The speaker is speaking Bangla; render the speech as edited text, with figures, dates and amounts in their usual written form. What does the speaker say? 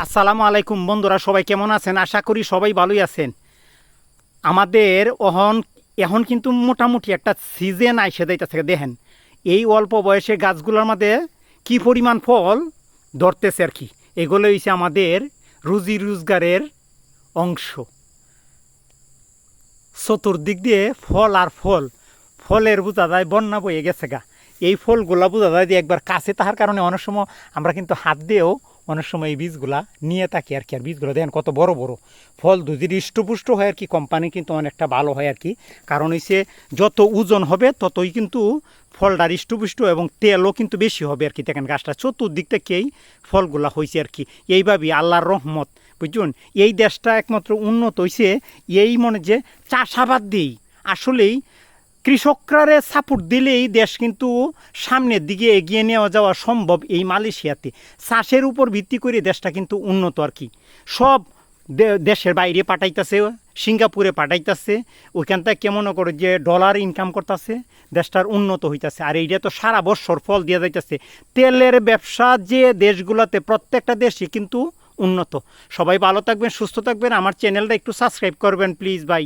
আসসালামু আলাইকুম বন্ধুরা, সবাই কেমন আছেন? আশা করি সবাই ভালোই আছেন। আমাদের এখন কিন্তু মোটামুটি একটা সিজন আইসে যাইতেছে। দেখেন এই অল্প বয়সে গাছগুলোর মধ্যে কি পরিমাণ ফল ধরতেছে আর কি। এগুলো হচ্ছে আমাদের রুজি রোজগারের অংশ। চতুর্দিক দিয়ে ফল আর ফল, ফলের বোঝা যায় বন্যা বয়ে গেছে গা। এই ফলগুলা বোঝা যায় যে একবার কাছে তাহার কারণে অনেক সময় আমরা কিন্তু হাত দিয়েও অনেক সময় এই বীজগুলা নিয়ে থাকি আর কি। আর বীজগুলো দেখেন কত বড় বড় ফল, যদি হৃষ্টপুষ্ট হয় আর কি, কোম্পানি কিন্তু অনেকটা ভালো হয় আর কি। কারণ হচ্ছে যত ওজন হবে ততই কিন্তু ফলটা হৃষ্টপুষ্ট এবং তেলও কিন্তু বেশি হবে আর কি। দেখেন গাছটা চতুর্দিক থেকেই ফলগুলা হয়েছে আর কি। এইভাবেই আল্লাহর রহমত, বুঝুন। এই দেশটা একমাত্র উন্নত হয়েছে এই মনে যে চাষাবাদ দিই। আসলেই কৃষকরা সাপোর্ট দিলেই দেশ কিন্তু সামনের দিকে এগিয়ে নেওয়া যাওয়া সম্ভব। এই মালয়েশিয়াতে চাষের উপর ভিত্তি করে দেশটা কিন্তু উন্নত আর কি। সব দেশের বাইরে পাঠাইতেছে, সিঙ্গাপুরে পাঠাইতেছে, ওইখান থেকে কেমন করে যে ডলার ইনকাম করতেছে, দেশটার উন্নত হইতেছে। আর এইটা তো সারা বছর ফল দিয়ে যাইতেছে। তেলের ব্যবসা যে দেশগুলোতে, প্রত্যেকটা দেশই কিন্তু উন্নত। সবাই ভালো থাকবেন, সুস্থ থাকবেন। আমার চ্যানেলটা একটু সাবস্ক্রাইব করবেন প্লিজ ভাই।